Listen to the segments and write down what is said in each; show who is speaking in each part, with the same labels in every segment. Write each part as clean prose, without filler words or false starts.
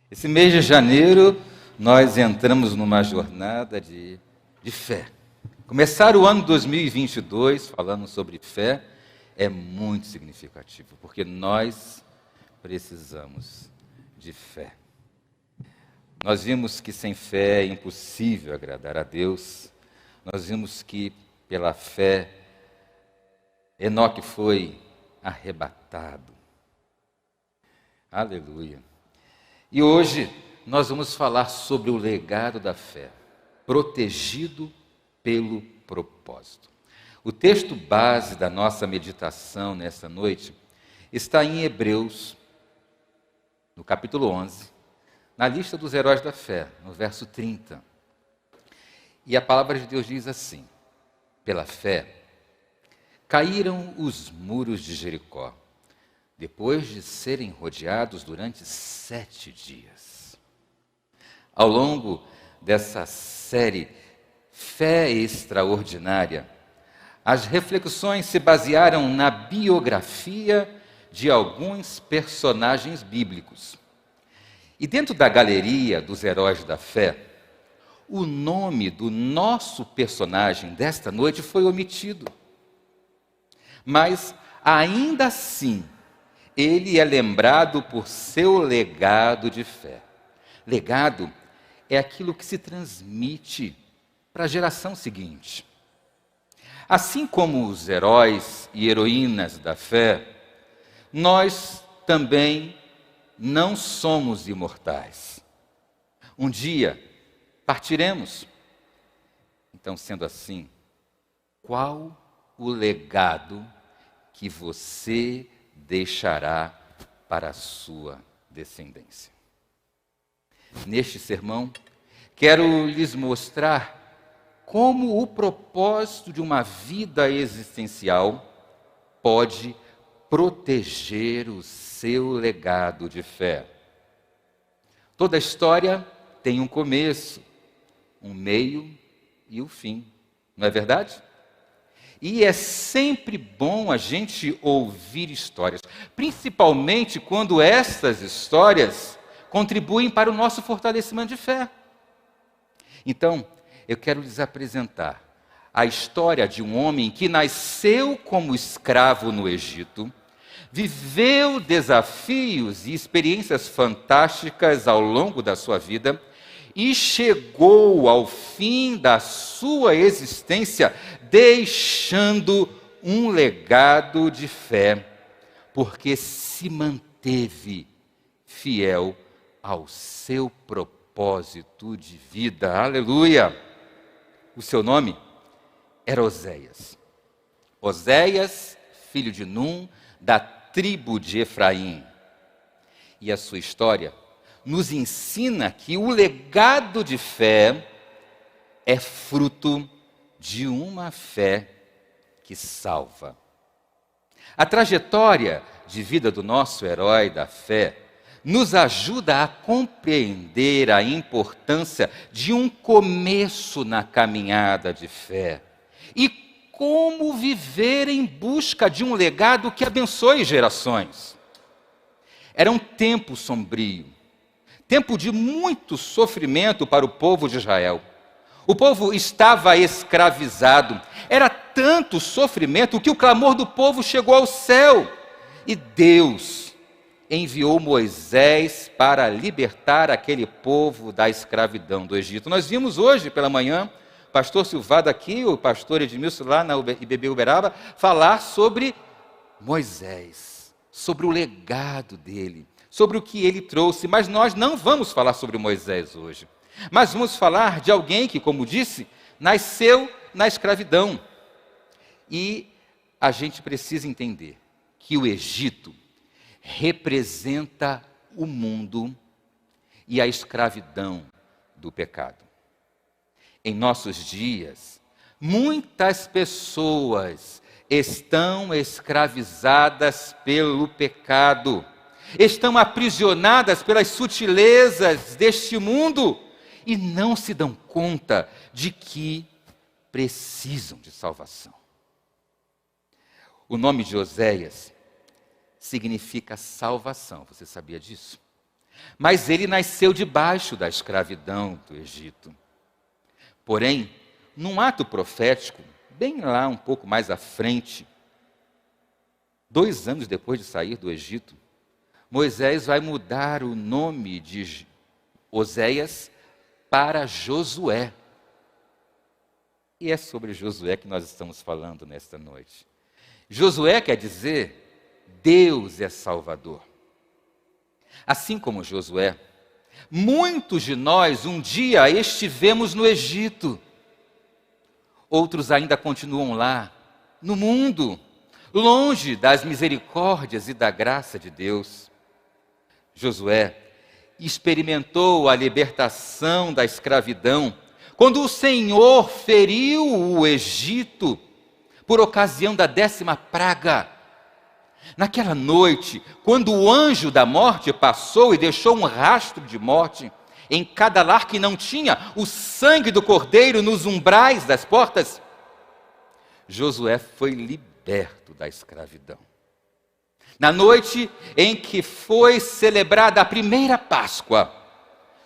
Speaker 1: Esse mês de janeiro, nós entramos numa jornada de fé. Começar o ano 2022 falando sobre fé é muito significativo, porque nós precisamos de fé. Nós vimos que sem fé é impossível agradar a Deus. Nós vimos que pela fé Enoque foi arrebatado. Aleluia. E hoje nós vamos falar sobre o legado da fé, protegido pelo propósito. O texto base da nossa meditação nessa noite está em Hebreus, no capítulo 11, na lista dos heróis da fé, no verso 30. E a palavra de Deus diz assim: pela fé, caíram os muros de Jericó, depois de serem rodeados durante 7 dias. Ao longo dessa série Fé Extraordinária, as reflexões se basearam na biografia de alguns personagens bíblicos. E dentro da galeria dos heróis da fé, o nome do nosso personagem desta noite foi omitido. Mas, ainda assim, ele é lembrado por seu legado de fé. Legado é aquilo que se transmite para a geração seguinte. Assim como os heróis e heroínas da fé, nós também não somos imortais. Um dia partiremos. Então, sendo assim, qual o legado que você deixará para a sua descendência? Neste sermão, quero lhes mostrar como o propósito de uma vida existencial pode proteger o seu legado de fé. Toda história tem um começo, um meio e o fim, não é verdade? E é sempre bom a gente ouvir histórias, principalmente quando essas histórias contribuem para o nosso fortalecimento de fé. Então, eu quero lhes apresentar a história de um homem que nasceu como escravo no Egito, viveu desafios e experiências fantásticas ao longo da sua vida e chegou ao fim da sua existência deixando um legado de fé, porque se manteve fiel ao seu propósito de vida. Aleluia! O seu nome era Oséias. Oséias, filho de Num, da tribo de Efraim. E a sua história nos ensina que o legado de fé é fruto de uma fé que salva. A trajetória de vida do nosso herói da fé nos ajuda a compreender a importância de um começo na caminhada de fé e como viver em busca de um legado que abençoe gerações. Era um tempo sombrio, tempo de muito sofrimento para o povo de Israel. O povo estava escravizado. Era tanto sofrimento que o clamor do povo chegou ao céu. E Deus enviou Moisés para libertar aquele povo da escravidão do Egito. Nós vimos hoje pela manhã o pastor Silvado aqui, o pastor Edmilson lá na IBB Uberaba, falar sobre Moisés, sobre o legado dele, sobre o que ele trouxe. Mas nós não vamos falar sobre Moisés hoje. Mas vamos falar de alguém que, como disse, nasceu na escravidão. E a gente precisa entender que o Egito representa o mundo e a escravidão do pecado. Em nossos dias, muitas pessoas estão escravizadas pelo pecado, estão aprisionadas pelas sutilezas deste mundo e não se dão conta de que precisam de salvação. O nome de Oséias significa salvação, você sabia disso? Mas ele nasceu debaixo da escravidão do Egito. Porém, num ato profético, bem lá um pouco mais à frente, 2 anos depois de sair do Egito, Moisés vai mudar o nome de Oséias para Josué. E é sobre Josué que nós estamos falando nesta noite. Josué quer dizer, Deus é Salvador. Assim como Josué, muitos de nós um dia estivemos no Egito. Outros ainda continuam lá, no mundo, longe das misericórdias e da graça de Deus. Josué experimentou a libertação da escravidão quando o Senhor feriu o Egito por ocasião da 10ª praga. Naquela noite, quando o anjo da morte passou e deixou um rastro de morte em cada lar que não tinha o sangue do cordeiro nos umbrais das portas, Josué foi liberto da escravidão. Na noite em que foi celebrada a primeira Páscoa,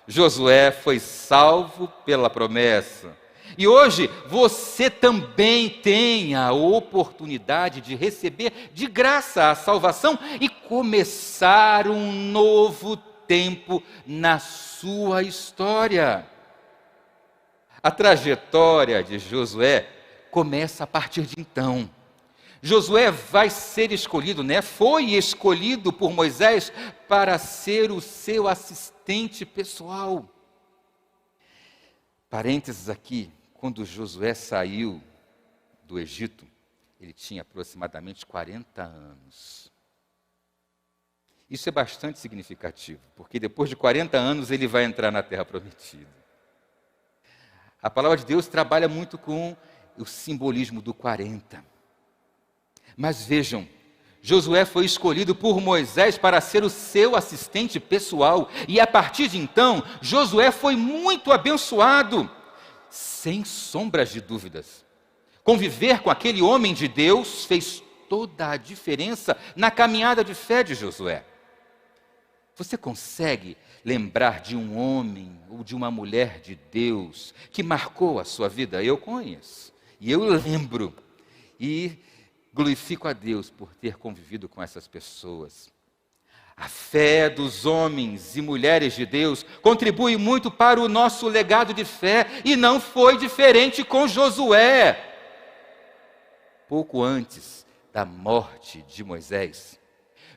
Speaker 1: Josué foi salvo pela promessa. E hoje você também tem a oportunidade de receber de graça a salvação e começar um novo tempo na sua história. A trajetória de Josué começa a partir de então. Josué vai ser escolhido, foi escolhido por Moisés para ser o seu assistente pessoal. Parênteses aqui, quando Josué saiu do Egito, ele tinha aproximadamente 40 anos. Isso é bastante significativo, porque depois de 40 anos ele vai entrar na Terra Prometida. A palavra de Deus trabalha muito com o simbolismo do 40. Mas vejam, Josué foi escolhido por Moisés para ser o seu assistente pessoal. E a partir de então, Josué foi muito abençoado. Sem sombras de dúvidas. Conviver com aquele homem de Deus fez toda a diferença na caminhada de fé de Josué. Você consegue lembrar de um homem ou de uma mulher de Deus que marcou a sua vida? Eu conheço. E eu lembro. E glorifico a Deus por ter convivido com essas pessoas. A fé dos homens e mulheres de Deus contribui muito para o nosso legado de fé, e não foi diferente com Josué. Pouco antes da morte de Moisés,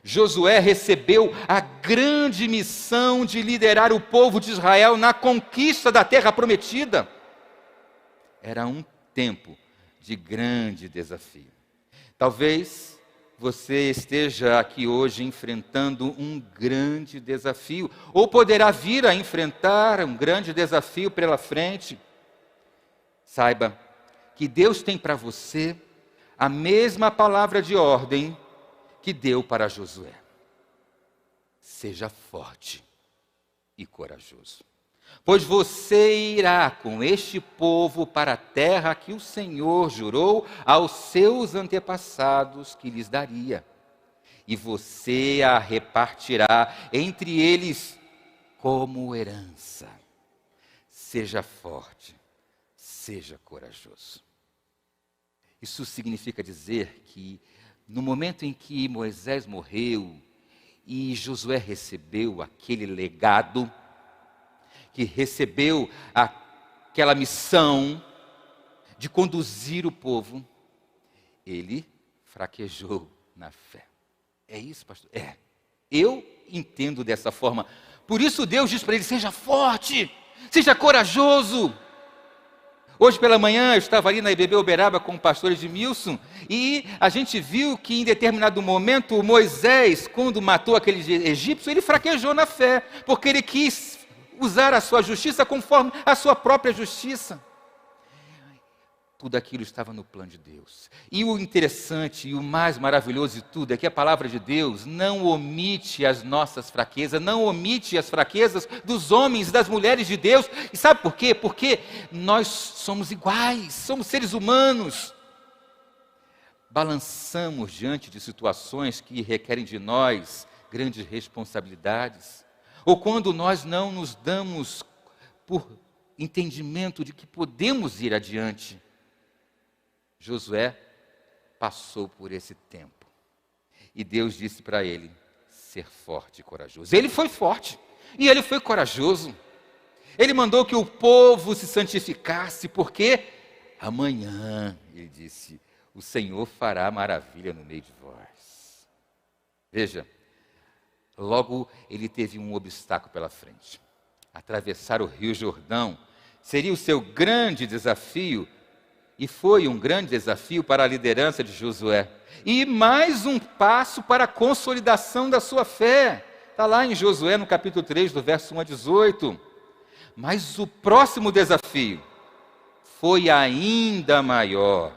Speaker 1: Josué recebeu a grande missão de liderar o povo de Israel na conquista da terra prometida. Era um tempo de grande desafio. Talvez você esteja aqui hoje enfrentando um grande desafio, ou poderá vir a enfrentar um grande desafio pela frente. Saiba que Deus tem para você a mesma palavra de ordem que deu para Josué. Seja forte e corajoso, pois você irá com este povo para a terra que o Senhor jurou aos seus antepassados que lhes daria. E você a repartirá entre eles como herança. Seja forte, seja corajoso. Isso significa dizer que no momento em que Moisés morreu e Josué recebeu aquele legado, que recebeu aquela missão de conduzir o povo, ele fraquejou na fé. É isso, pastor? É. Eu entendo dessa forma. Por isso Deus diz para ele, seja forte, seja corajoso. Hoje pela manhã eu estava ali na IBB Uberaba com o pastor Edmilson, e a gente viu que em determinado momento Moisés, quando matou aquele egípcio, ele fraquejou na fé, porque ele quis usar a sua justiça conforme a sua própria justiça. Tudo aquilo estava no plano de Deus. E o interessante e o mais maravilhoso de tudo é que a palavra de Deus não omite as nossas fraquezas, não omite as fraquezas dos homens e das mulheres de Deus. E sabe por quê? Porque nós somos iguais, somos seres humanos. Balançamos diante de situações que requerem de nós grandes responsabilidades. ou quando nós não nos damos por entendimento de que podemos ir adiante. Josué passou por esse tempo. E Deus disse para ele ser forte e corajoso. Ele foi forte e ele foi corajoso. Ele mandou que o povo se santificasse, porque amanhã, ele disse, o Senhor fará maravilha no meio de vós. Veja, logo ele teve um obstáculo pela frente. Atravessar o Rio Jordão seria o seu grande desafio, e foi um grande desafio para a liderança de Josué. E mais um passo para a consolidação da sua fé. Está lá em Josué, no capítulo 3, do verso 1 a 18. Mas o próximo desafio foi ainda maior: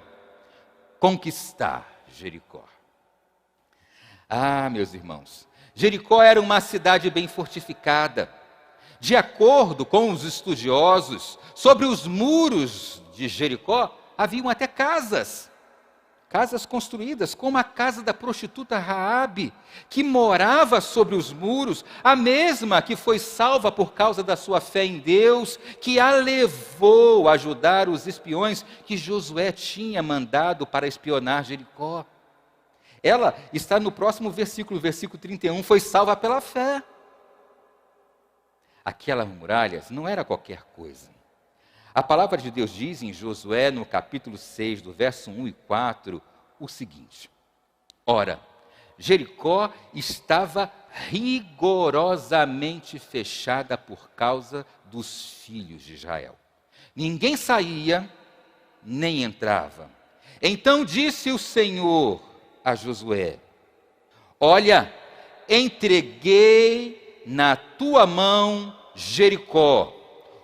Speaker 1: conquistar Jericó. Ah, meus irmãos, Jericó era uma cidade bem fortificada. De acordo com os estudiosos, sobre os muros de Jericó haviam até casas construídas, como a casa da prostituta Raabe, que morava sobre os muros, a mesma que foi salva por causa da sua fé em Deus, que a levou a ajudar os espiões que Josué tinha mandado para espionar Jericó. Ela está no próximo versículo 31, foi salva pela fé. Aquelas muralhas não era qualquer coisa. A palavra de Deus diz em Josué, no capítulo 6, do verso 1 e 4, o seguinte: ora, Jericó estava rigorosamente fechada por causa dos filhos de Israel. Ninguém saía, nem entrava. Então disse o Senhor a Josué: olha, entreguei na tua mão Jericó,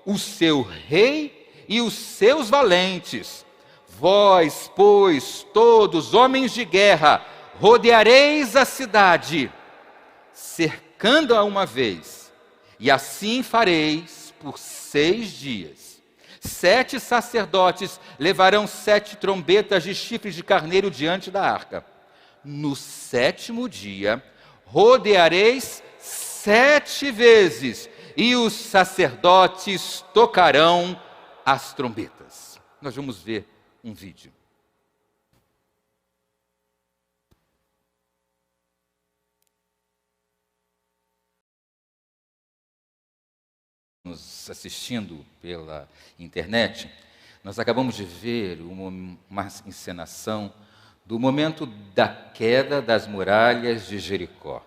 Speaker 1: o seu rei e os seus valentes. Vós, pois, todos homens de guerra, rodeareis a cidade, cercando-a uma vez, e assim fareis por 6 dias. 7 sacerdotes levarão 7 trombetas de chifres de carneiro diante da arca. No 7º dia, rodeareis 7 vezes, e os sacerdotes tocarão as trombetas. Nós vamos ver um vídeo. Nos assistindo pela internet, nós acabamos de ver uma encenação do momento da queda das muralhas de Jericó.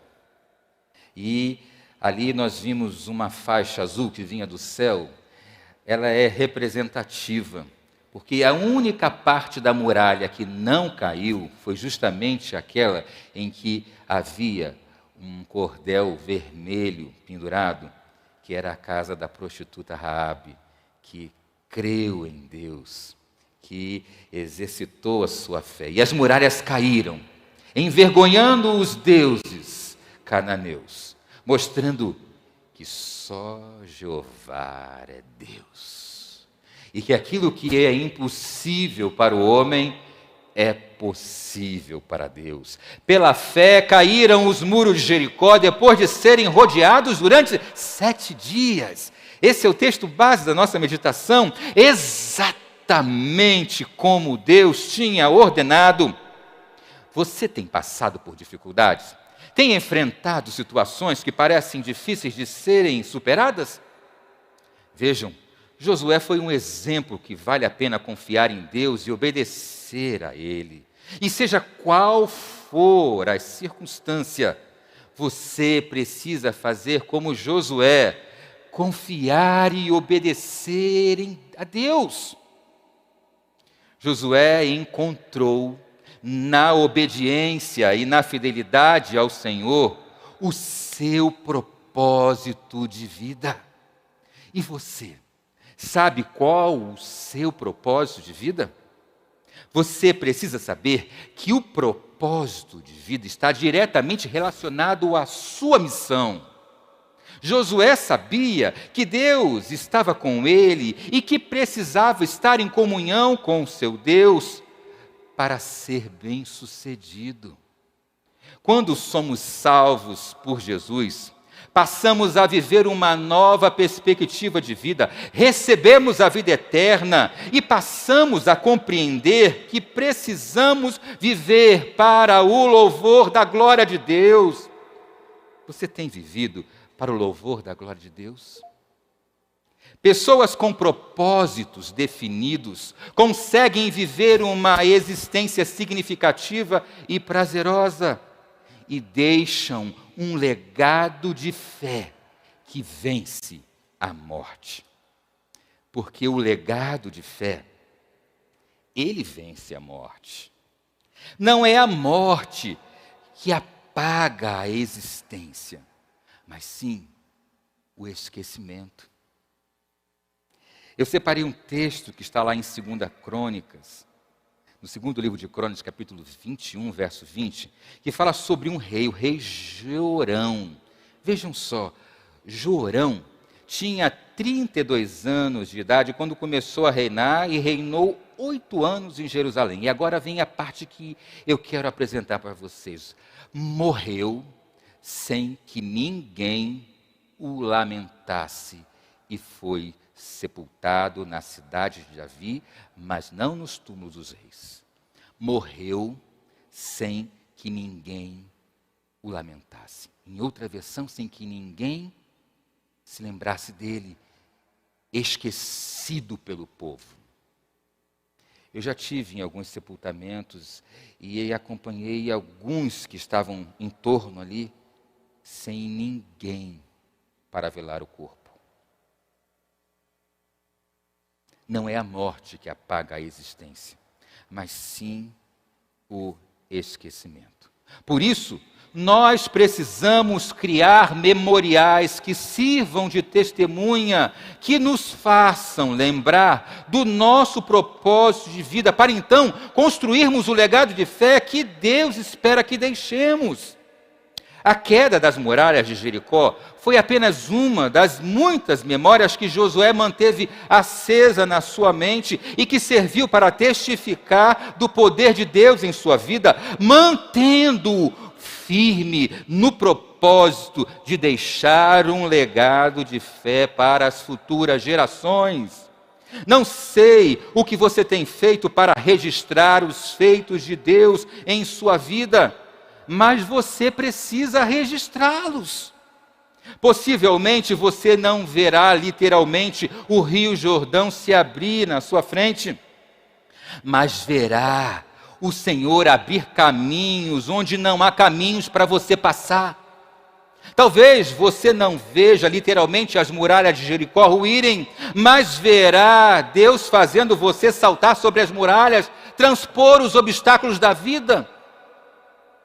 Speaker 1: E ali nós vimos uma faixa azul que vinha do céu. Ela é representativa, porque a única parte da muralha que não caiu foi justamente aquela em que havia um cordel vermelho pendurado, que era a casa da prostituta Raabe, que creu em Deus, que exercitou a sua fé. E as muralhas caíram, envergonhando os deuses cananeus, mostrando que só Jeová é Deus. E que aquilo que é impossível para o homem é possível para Deus. Pela fé caíram os muros de Jericó depois de serem rodeados durante 7 dias. Esse é o texto base da nossa meditação, exatamente como Deus tinha ordenado. Você tem passado por dificuldades? Tem enfrentado situações que parecem difíceis de serem superadas? Vejam, Josué foi um exemplo que vale a pena confiar em Deus e obedecer a Ele. E seja qual for a circunstância, você precisa fazer como Josué, confiar e obedecer a Deus. Josué encontrou na obediência e na fidelidade ao Senhor o seu propósito de vida. E você, sabe qual o seu propósito de vida? Você precisa saber que o propósito de vida está diretamente relacionado à sua missão. Josué sabia que Deus estava com ele e que precisava estar em comunhão com o seu Deus para ser bem-sucedido. Quando somos salvos por Jesus, passamos a viver uma nova perspectiva de vida, recebemos a vida eterna e passamos a compreender que precisamos viver para o louvor da glória de Deus. Você tem vivido para o louvor da glória de Deus? Pessoas com propósitos definidos conseguem viver uma existência significativa e prazerosa e deixam um legado de fé que vence a morte. Porque o legado de fé, ele vence a morte. Não é a morte que apaga a existência, mas sim o esquecimento. Eu separei um texto que está lá em 2 Crônicas, no segundo livro de Crônicas, capítulo 21, verso 20, que fala sobre um rei, o rei Jorão. Vejam só, Jorão tinha 32 anos de idade quando começou a reinar e reinou 8 anos em Jerusalém. E agora vem a parte que eu quero apresentar para vocês. Morreu sem que ninguém o lamentasse e foi sepultado na cidade de Davi, mas não nos túmulos dos reis. Morreu sem que ninguém o lamentasse. Em outra versão, sem que ninguém se lembrasse dele, esquecido pelo povo. Eu já tive em alguns sepultamentos e acompanhei alguns que estavam em torno ali, sem ninguém para velar o corpo. Não é a morte que apaga a existência, mas sim o esquecimento. Por isso, nós precisamos criar memoriais que sirvam de testemunha, que nos façam lembrar do nosso propósito de vida, para então construirmos o legado de fé que Deus espera que deixemos. A queda das muralhas de Jericó foi apenas uma das muitas memórias que Josué manteve acesa na sua mente e que serviu para testificar do poder de Deus em sua vida, mantendo-o firme no propósito de deixar um legado de fé para as futuras gerações. Não sei o que você tem feito para registrar os feitos de Deus em sua vida, mas você precisa registrá-los. Possivelmente você não verá literalmente o Rio Jordão se abrir na sua frente, mas verá o Senhor abrir caminhos onde não há caminhos para você passar. Talvez você não veja literalmente as muralhas de Jericó ruírem, mas verá Deus fazendo você saltar sobre as muralhas, transpor os obstáculos da vida.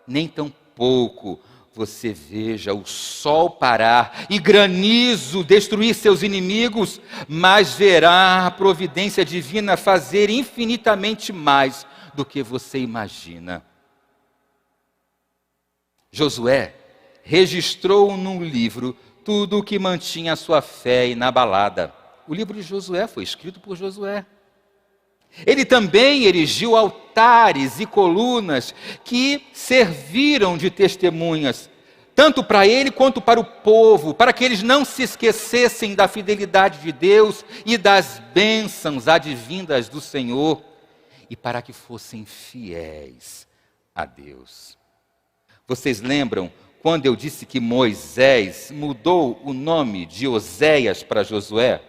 Speaker 1: Nem tampouco você veja o sol parar e granizo destruir seus inimigos, mas verá a providência divina fazer infinitamente mais do que você imagina. Josué registrou num livro tudo o que mantinha a sua fé inabalada. O livro de Josué foi escrito por Josué. Ele também erigiu altares e colunas que serviram de testemunhas, tanto para ele quanto para o povo, para que eles não se esquecessem da fidelidade de Deus e das bênçãos advindas do Senhor, e para que fossem fiéis a Deus. Vocês lembram quando eu disse que Moisés mudou o nome de Oséias para Josué,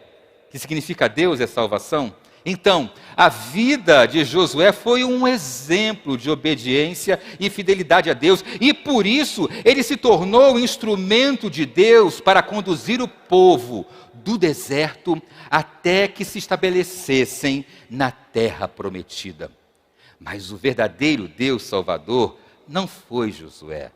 Speaker 1: que significa Deus é salvação? Então, a vida de Josué foi um exemplo de obediência e fidelidade a Deus, e por isso ele se tornou instrumento de Deus para conduzir o povo do deserto até que se estabelecessem na terra prometida. Mas o verdadeiro Deus Salvador não foi Josué.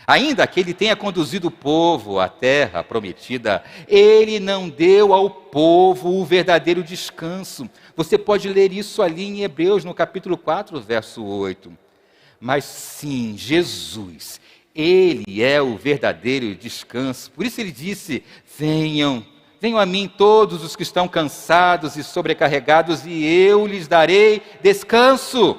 Speaker 1: Ainda que ele tenha conduzido o povo à terra prometida, ele não deu ao povo o verdadeiro descanso. Você pode ler isso ali em Hebreus, no capítulo 4, verso 8. Mas sim, Jesus, ele é o verdadeiro descanso. Por isso ele disse: venham a mim todos os que estão cansados e sobrecarregados, e eu lhes darei descanso.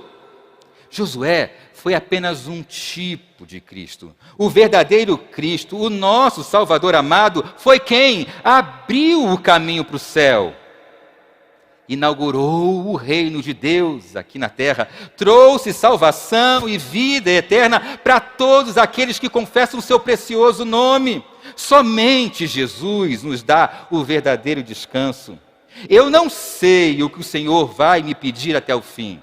Speaker 1: Josué foi apenas um tipo de Cristo. O verdadeiro Cristo, o nosso Salvador amado, foi quem abriu o caminho para o céu. Inaugurou o reino de Deus aqui na terra, trouxe salvação e vida eterna para todos aqueles que confessam o seu precioso nome. Somente Jesus nos dá o verdadeiro descanso. Eu não sei o que o Senhor vai me pedir até o fim.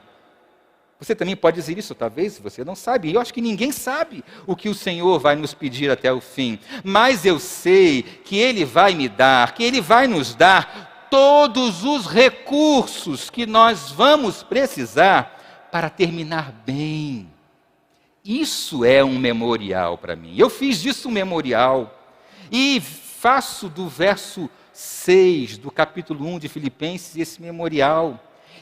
Speaker 1: Você também pode dizer isso, talvez você não sabe. Eu acho que ninguém sabe o que o Senhor vai nos pedir até o fim. Mas eu sei que Ele vai me dar, que Ele vai nos dar todos os recursos que nós vamos precisar para terminar bem. Isso é um memorial para mim. Eu fiz disso um memorial. E faço do verso 6 do capítulo 1 de Filipenses esse memorial.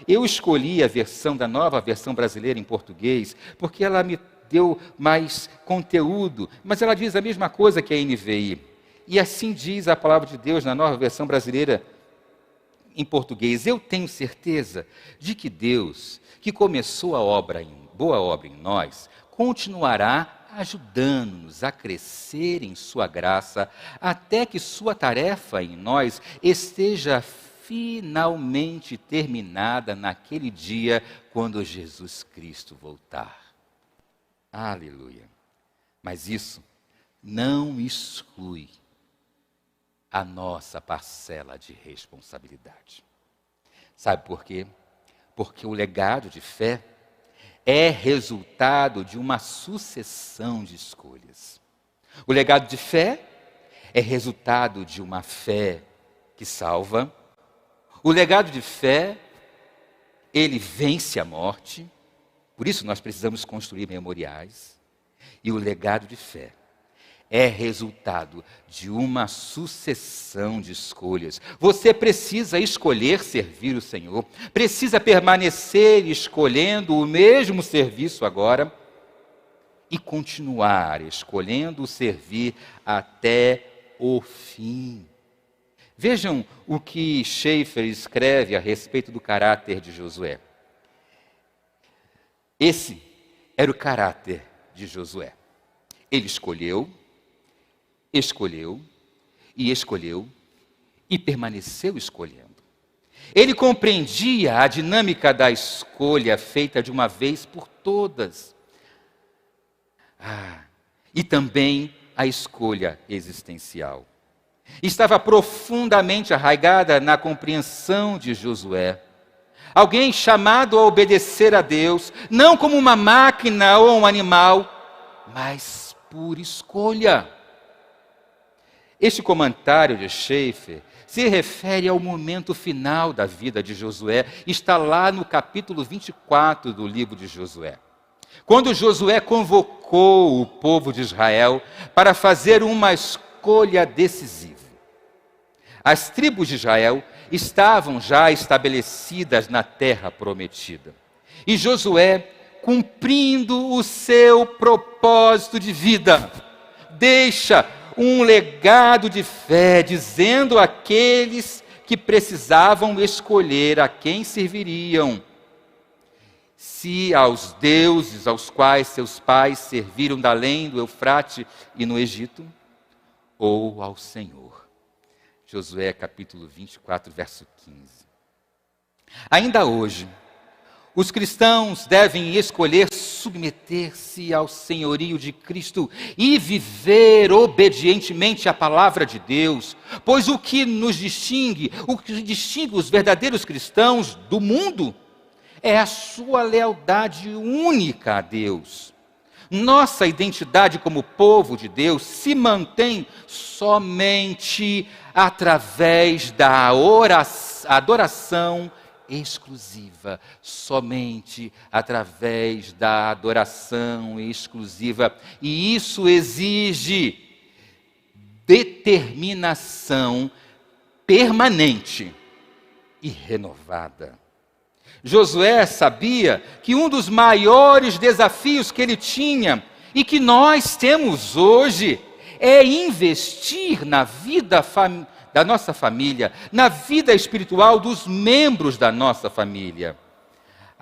Speaker 1: Eu escolhi a versão da Nova Versão Brasileira em português, porque ela me deu mais conteúdo, mas ela diz a mesma coisa que a NVI. E assim diz a palavra de Deus na Nova Versão Brasileira em português: eu tenho certeza de que Deus, que começou boa obra em nós, continuará ajudando-nos a crescer em sua graça, até que sua tarefa em nós esteja finalmente terminada naquele dia, quando Jesus Cristo voltar. Aleluia! Mas isso não exclui a nossa parcela de responsabilidade. Sabe por quê? Porque o legado de fé é resultado de uma sucessão de escolhas. O legado de fé é resultado de uma fé que salva. O legado de fé, ele vence a morte. Por isso nós precisamos construir memoriais. E o legado de fé é resultado de uma sucessão de escolhas. Você precisa escolher servir o Senhor, precisa permanecer escolhendo o mesmo serviço agora e continuar escolhendo servir até o fim. Vejam o que Schaeffer escreve a respeito do caráter de Josué. Esse era o caráter de Josué. Ele escolheu e permaneceu escolhendo. Ele compreendia a dinâmica da escolha feita de uma vez por todas. E também a escolha existencial. Estava profundamente arraigada na compreensão de Josué. Alguém chamado a obedecer a Deus, não como uma máquina ou um animal, mas por escolha. Este comentário de Schaeffer se refere ao momento final da vida de Josué. Está lá no capítulo 24 do livro de Josué. Quando Josué convocou o povo de Israel para fazer uma escolha decisiva. As tribos de Israel estavam já estabelecidas na terra prometida. E Josué, cumprindo o seu propósito de vida, deixa um legado de fé, dizendo àqueles que precisavam escolher a quem serviriam: se aos deuses aos quais seus pais serviram da além do Eufrate e no Egito, ou ao Senhor. Josué capítulo 24, verso 15. Ainda hoje, os cristãos devem escolher submeter-se ao senhorio de Cristo e viver obedientemente a palavra de Deus, pois o que distingue os verdadeiros cristãos do mundo é a sua lealdade única a Deus. Nossa identidade como povo de Deus se mantém somente através da adoração exclusiva, somente através da adoração exclusiva. E isso exige determinação permanente e renovada. Josué sabia que um dos maiores desafios que ele tinha e que nós temos hoje é investir na vida da nossa família, na vida espiritual dos membros da nossa família.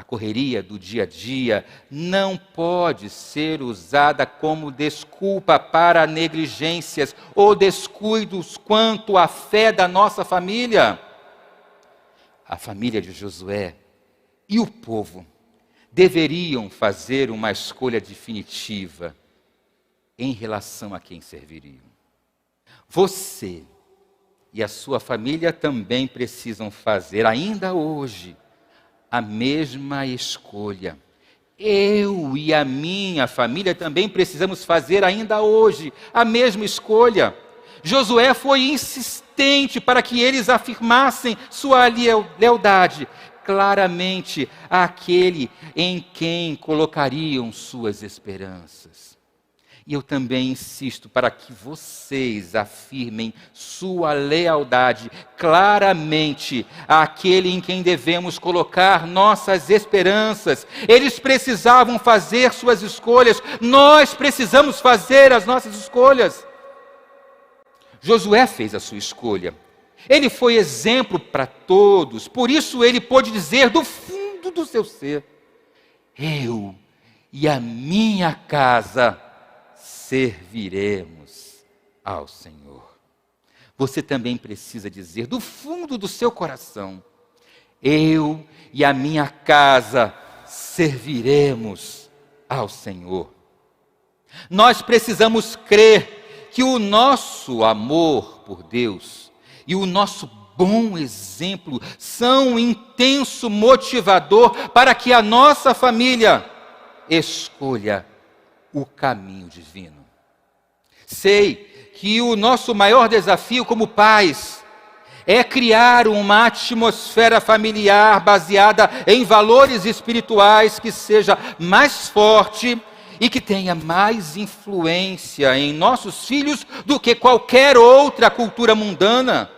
Speaker 1: A correria do dia a dia não pode ser usada como desculpa para negligências ou descuidos quanto à fé da nossa família. A família de Josué e o povo deveriam fazer uma escolha definitiva em relação a quem serviriam. Você e a sua família também precisam fazer, ainda hoje, a mesma escolha. Eu e a minha família também precisamos fazer, ainda hoje, a mesma escolha. Josué foi insistente para que eles afirmassem sua lealdade claramente àquele em quem colocariam suas esperanças. E eu também insisto para que vocês afirmem sua lealdade claramente àquele em quem devemos colocar nossas esperanças. Eles precisavam fazer suas escolhas, nós precisamos fazer as nossas escolhas. Josué fez a sua escolha. Ele foi exemplo para todos, por isso ele pôde dizer do fundo do seu ser: eu e a minha casa serviremos ao Senhor. Você também precisa dizer do fundo do seu coração: eu e a minha casa serviremos ao Senhor. Nós precisamos crer que o nosso amor por Deus e o nosso bom exemplo são um intenso motivador para que a nossa família escolha o caminho divino. Sei que o nosso maior desafio como pais é criar uma atmosfera familiar baseada em valores espirituais que seja mais forte e que tenha mais influência em nossos filhos do que qualquer outra cultura mundana,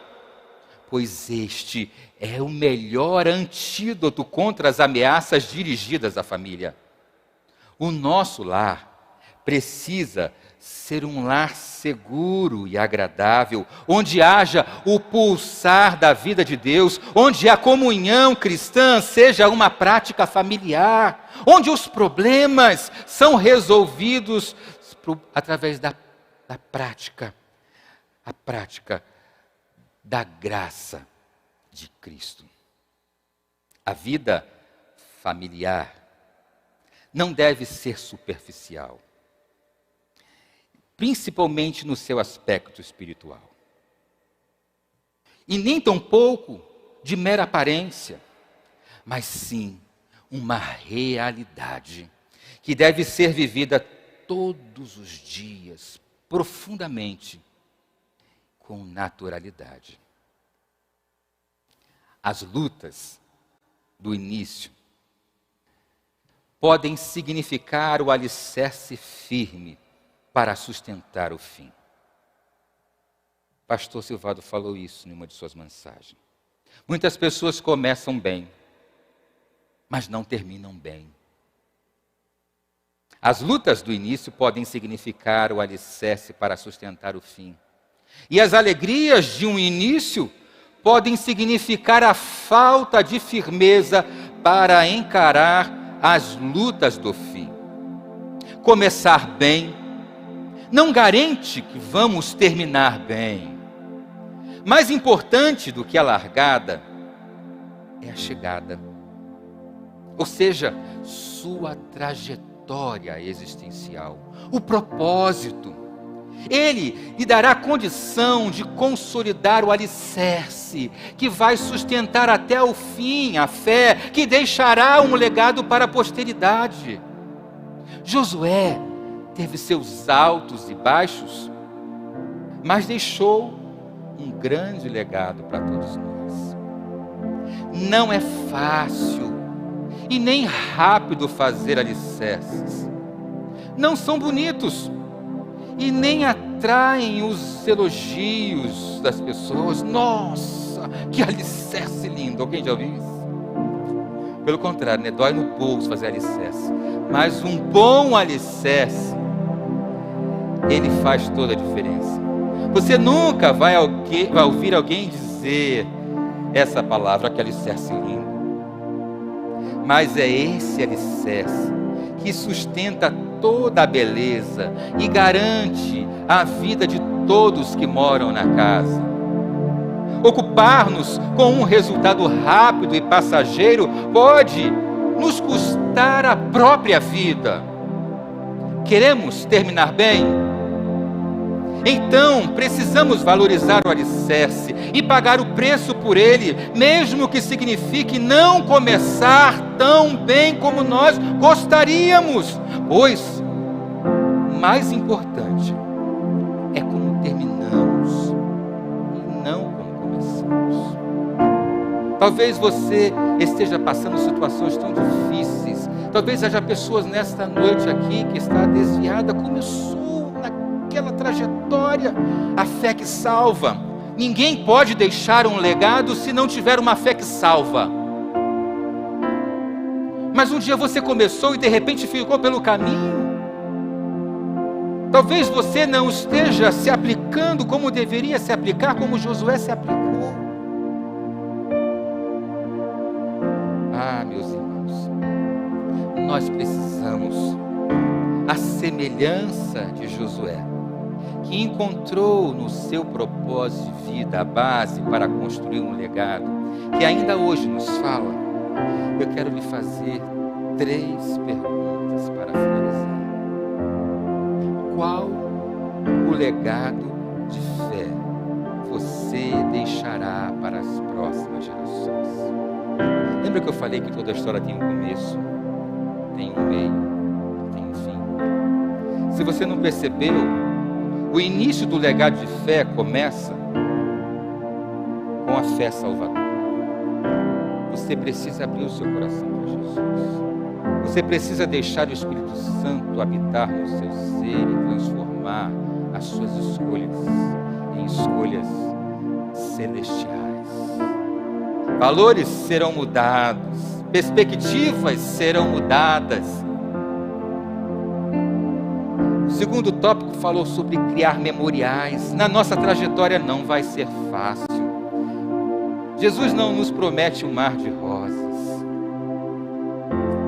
Speaker 1: pois este é o melhor antídoto contra as ameaças dirigidas à família. O nosso lar precisa ser um lar seguro e agradável, onde haja o pulsar da vida de Deus, onde a comunhão cristã seja uma prática familiar, onde os problemas são resolvidos através da prática, a prática da graça de Cristo. A vida familiar não deve ser superficial, principalmente no seu aspecto espiritual. E nem tampouco de mera aparência, mas sim uma realidade que deve ser vivida todos os dias, profundamente, com naturalidade. As lutas do início podem significar o alicerce firme para sustentar o fim. Pastor Silvado falou isso em uma de suas mensagens. Muitas pessoas começam bem, mas não terminam bem. As lutas do início podem significar o alicerce para sustentar o fim. E as alegrias de um início podem significar a falta de firmeza para encarar as lutas do fim. Começar bem não garante que vamos terminar bem. Mais importante do que a largada é a chegada. Ou seja, sua trajetória existencial, o propósito. Ele lhe dará condição de consolidar o alicerce, que vai sustentar até o fim a fé, que deixará um legado para a posteridade. Josué teve seus altos e baixos, mas deixou um grande legado para todos nós. Não é fácil e nem rápido fazer alicerces. Não são bonitos e nem atraem os elogios das pessoas. Nossa, que alicerce lindo! Alguém já ouviu isso? Pelo contrário, né? Dói no bolso fazer alicerce. Mas um bom alicerce, ele faz toda a diferença. Você nunca vai ouvir alguém dizer essa palavra, que alicerce lindo. mas é esse alicerce que sustenta toda a beleza e garante a vida de todos que moram na casa. Ocupar-nos com um resultado rápido e passageiro pode nos custar a própria vida. Queremos terminar bem? Então, precisamos valorizar o alicerce e pagar o preço por ele, mesmo que signifique não começar tão bem como nós gostaríamos, pois mais importante é como terminamos e não como começamos. Talvez você esteja passando situações tão difíceis, talvez haja pessoas nesta noite aqui que está desviada, como eu sou naquela trajetória. A fé que salva. Ninguém pode deixar um legado se não tiver uma fé que salva. Mas um dia você começou e de repente ficou pelo caminho. Talvez você não esteja se aplicando como deveria se aplicar, como Josué se aplicou. Ah, meus irmãos, nós precisamos, à semelhança de Josué, que encontrou no seu propósito de vida a base para construir um legado, que ainda hoje nos fala. Eu quero lhe fazer 3 perguntas para finalizar. Qual o legado de fé você deixará para as próximas gerações? Lembra que eu falei que toda história tem um começo, tem um meio, tem um fim? Se você não percebeu, o início do legado de fé começa com a fé salvadora. Você precisa abrir o seu coração para Jesus. Você precisa deixar o Espírito Santo habitar no seu ser e transformar as suas escolhas em escolhas celestiais. Valores serão mudados, perspectivas serão mudadas. O segundo tópico falou sobre criar memoriais. Na nossa trajetória não vai ser fácil. Jesus não nos promete um mar de rosas.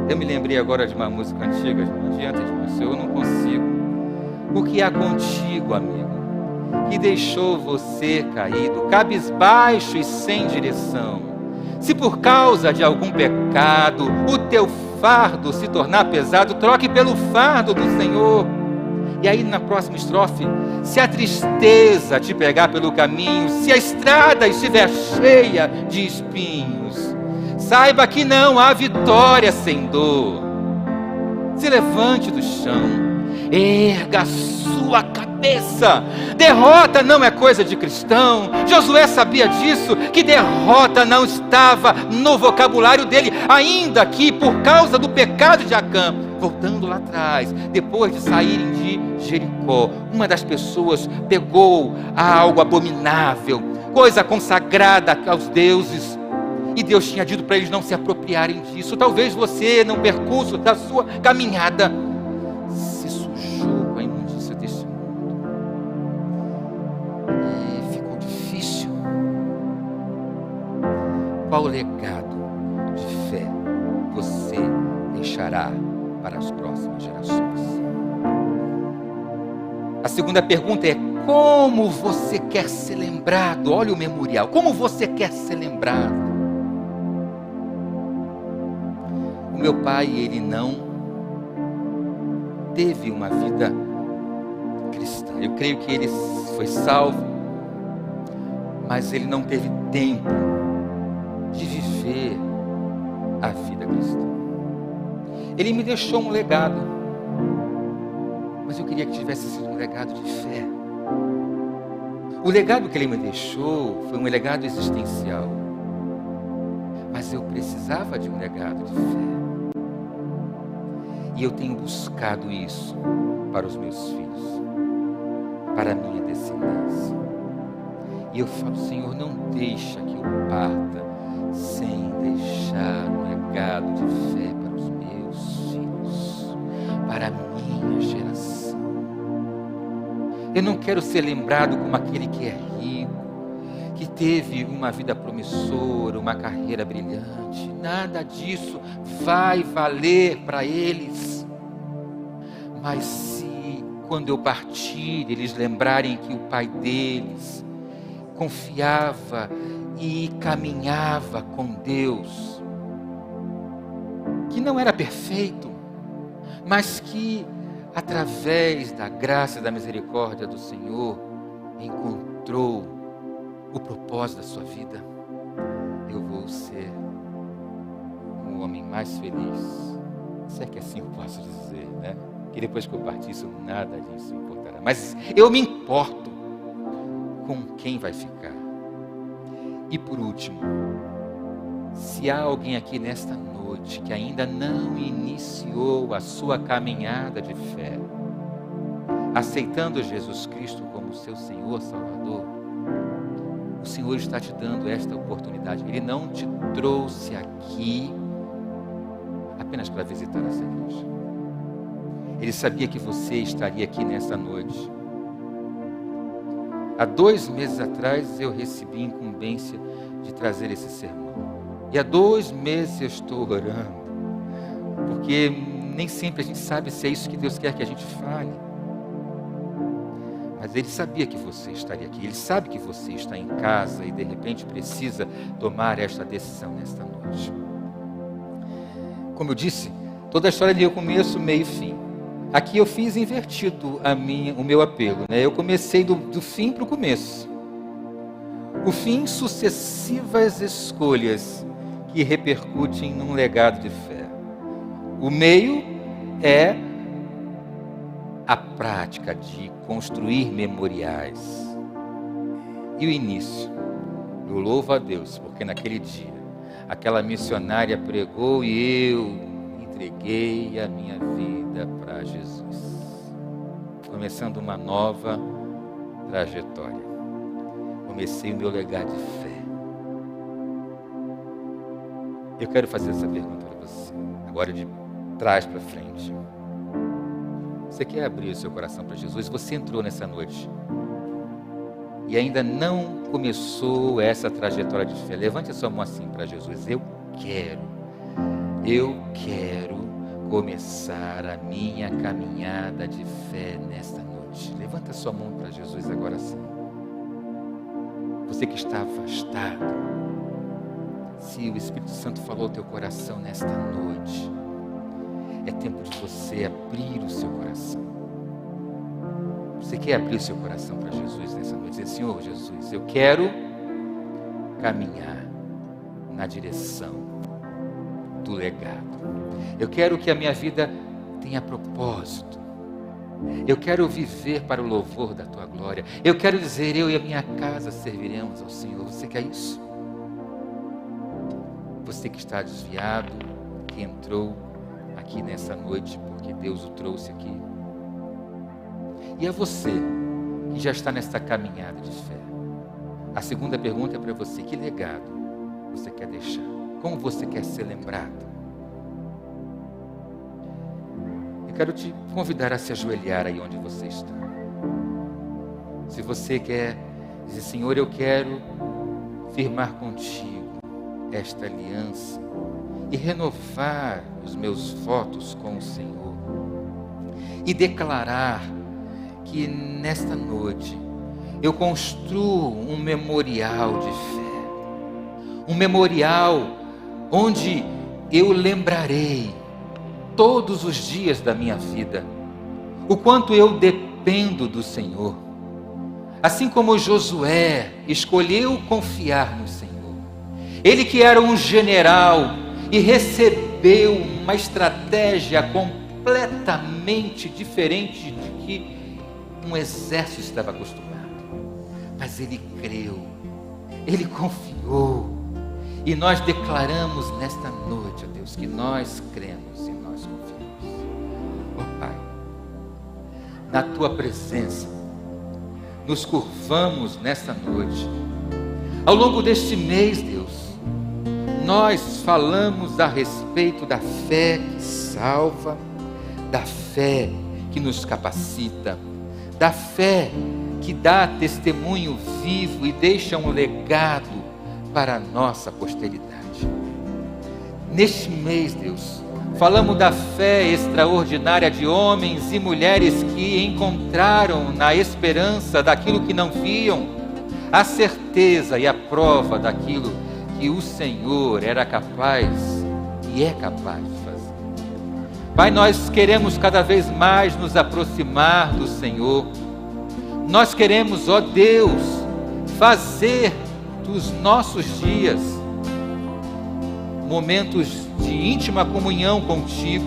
Speaker 1: Eu me lembrei agora de uma música antiga, diante de você, eu não consigo. O que há contigo, amigo, que deixou você caído, cabisbaixo e sem direção? Se por causa de algum pecado o teu fardo se tornar pesado, troque pelo fardo do Senhor. E aí na próxima estrofe, se a tristeza te pegar pelo caminho, se a estrada estiver cheia de espinhos, saiba que não há vitória sem dor. Se levante do chão, erga a sua cabeça. Derrota não é coisa de cristão. Josué sabia disso, que derrota não estava no vocabulário dele, ainda que por causa do pecado de Acã. Voltando lá atrás, depois de saírem de Jericó, uma das pessoas pegou algo abominável, coisa consagrada aos deuses, e Deus tinha dito para eles não se apropriarem disso. Talvez você, no percurso da sua caminhada, se sujou com a imundícia desse mundo e ficou difícil. Qual legado de fé você deixará para as próximas gerações? A segunda pergunta é: como você quer ser lembrado? Olha o memorial, como você quer ser lembrado? O meu pai, ele não teve uma vida cristã. Eu creio que ele foi salvo, mas ele não teve tempo de viver a vida cristã. Ele me deixou um legado, mas eu queria que tivesse sido um legado de fé. O legado que ele me deixou foi um legado existencial, mas eu precisava de um legado de fé. E eu tenho buscado isso para os meus filhos, para a minha descendência. E eu falo: Senhor, não deixa que eu parta sem deixar um legado de fé para os meus filhos, para a minha geração. Eu não quero ser lembrado como aquele que é rico, que teve uma vida promissora, uma carreira brilhante. Nada disso vai valer para eles. Mas se, quando eu partir, eles lembrarem que o pai deles confiava e caminhava com Deus, que não era perfeito, mas que através da graça e da misericórdia do Senhor encontrou o propósito da sua vida, eu vou ser um homem mais feliz. Se é que assim eu posso dizer, né? Que depois que eu partir, isso, nada disso importará. Mas eu me importo com quem vai ficar. E por último, se há alguém aqui nesta noite que ainda não iniciou a sua caminhada de fé, aceitando Jesus Cristo como seu Senhor, Salvador, o Senhor está te dando esta oportunidade. Ele não te trouxe aqui apenas para visitar essa igreja. Ele sabia que você estaria aqui nesta noite. Há 2 meses atrás eu recebi a incumbência de trazer esse sermão. E há 2 meses eu estou orando. Porque nem sempre a gente sabe se é isso que Deus quer que a gente fale. Mas Ele sabia que você estaria aqui. Ele sabe que você está em casa e de repente precisa tomar esta decisão nesta noite. Como eu disse, toda a história tem o começo, meio e fim. Aqui eu fiz invertido o meu apelo, né? Eu comecei do fim para o começo. O fim, sucessivas escolhas que repercutem num legado de fé. O meio é a prática de construir memoriais. E o início, eu louvo a Deus, porque naquele dia, aquela missionária pregou e eu entreguei a minha vida para Jesus. Começando uma nova trajetória. Comecei o meu legado de fé. Eu quero fazer essa pergunta para você, agora de trás para frente. Você quer abrir o seu coração para Jesus? Você entrou nessa noite e ainda não começou essa trajetória de fé. Levante a sua mão assim para Jesus. Eu quero começar a minha caminhada de fé nesta noite. Levanta a sua mão para Jesus agora sim. Você que está afastado, se o Espírito Santo falou ao teu coração nesta noite, é tempo de você abrir o seu coração. Você quer abrir o seu coração para Jesus nessa noite? Dizer, Senhor Jesus, eu quero caminhar na direção do legado. Eu quero que a minha vida tenha propósito. Eu quero viver para o louvor da Tua glória. Eu quero dizer, eu e a minha casa serviremos ao Senhor. Você quer isso? Você que está desviado, que entrou aqui nessa noite porque Deus o trouxe aqui. E a você que já está nesta caminhada de fé. A segunda pergunta é para você: que legado você quer deixar? Como você quer ser lembrado? Eu quero te convidar a se ajoelhar aí onde você está. Se você quer dizer, Senhor, eu quero firmar contigo esta aliança e renovar os meus votos com o Senhor e declarar que nesta noite eu construo um memorial de fé, um memorial onde eu lembrarei todos os dias da minha vida o quanto eu dependo do Senhor, assim como Josué escolheu confiar no Senhor. Ele que era um general e recebeu uma estratégia completamente diferente de que um exército estava acostumado. Mas ele creu, ele confiou. E nós declaramos nesta noite, ó Deus, que nós cremos e nós confiamos. Ó Pai, na Tua presença, nos curvamos nesta noite. Ao longo deste mês, Deus, nós falamos a respeito da fé que salva, da fé que nos capacita, da fé que dá testemunho vivo e deixa um legado para a nossa posteridade. Neste mês, Deus, falamos da fé extraordinária de homens e mulheres que encontraram na esperança daquilo que não viam, a certeza e a prova daquilo que o Senhor era capaz e é capaz de fazer. Pai, nós queremos cada vez mais nos aproximar do Senhor. Nós queremos, ó Deus, fazer dos nossos dias momentos de íntima comunhão contigo,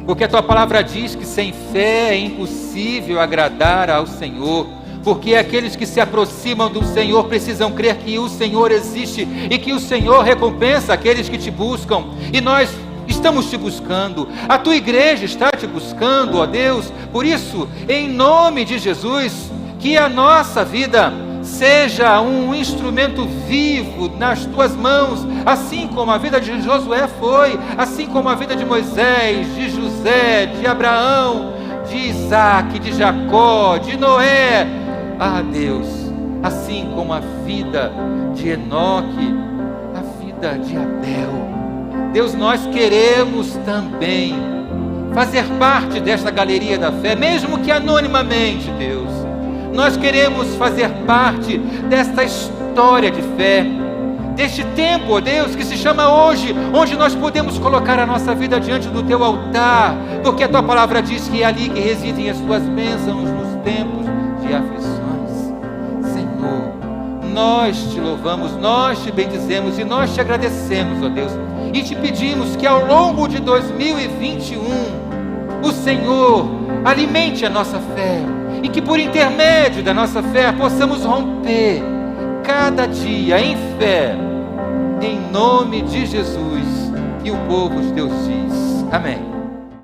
Speaker 1: porque a tua palavra diz que sem fé é impossível agradar ao Senhor, porque aqueles que se aproximam do Senhor precisam crer que o Senhor existe e que o Senhor recompensa aqueles que te buscam, e nós estamos te buscando, a tua igreja está te buscando, ó Deus. Por isso, em nome de Jesus, que a nossa vida seja um instrumento vivo nas tuas mãos, assim como a vida de Josué foi, assim como a vida de Moisés, de José, de Abraão, de Isaac, de Jacó, de Noé, Deus, assim como a vida de Enoque, a vida de Abel. Deus, nós queremos também fazer parte desta galeria da fé, mesmo que anonimamente, Deus. Nós queremos fazer parte desta história de fé, deste tempo, ó Deus, que se chama hoje, onde nós podemos colocar a nossa vida diante do teu altar, porque a tua palavra diz que é ali que residem as tuas bênçãos nos tempos de aflições. Senhor, nós te louvamos, nós te bendizemos e nós te agradecemos, ó Deus, e te pedimos que ao longo de 2021, o Senhor alimente a nossa fé, e que por intermédio da nossa fé possamos romper cada dia em fé, em nome de Jesus. E o povo de Deus diz: amém.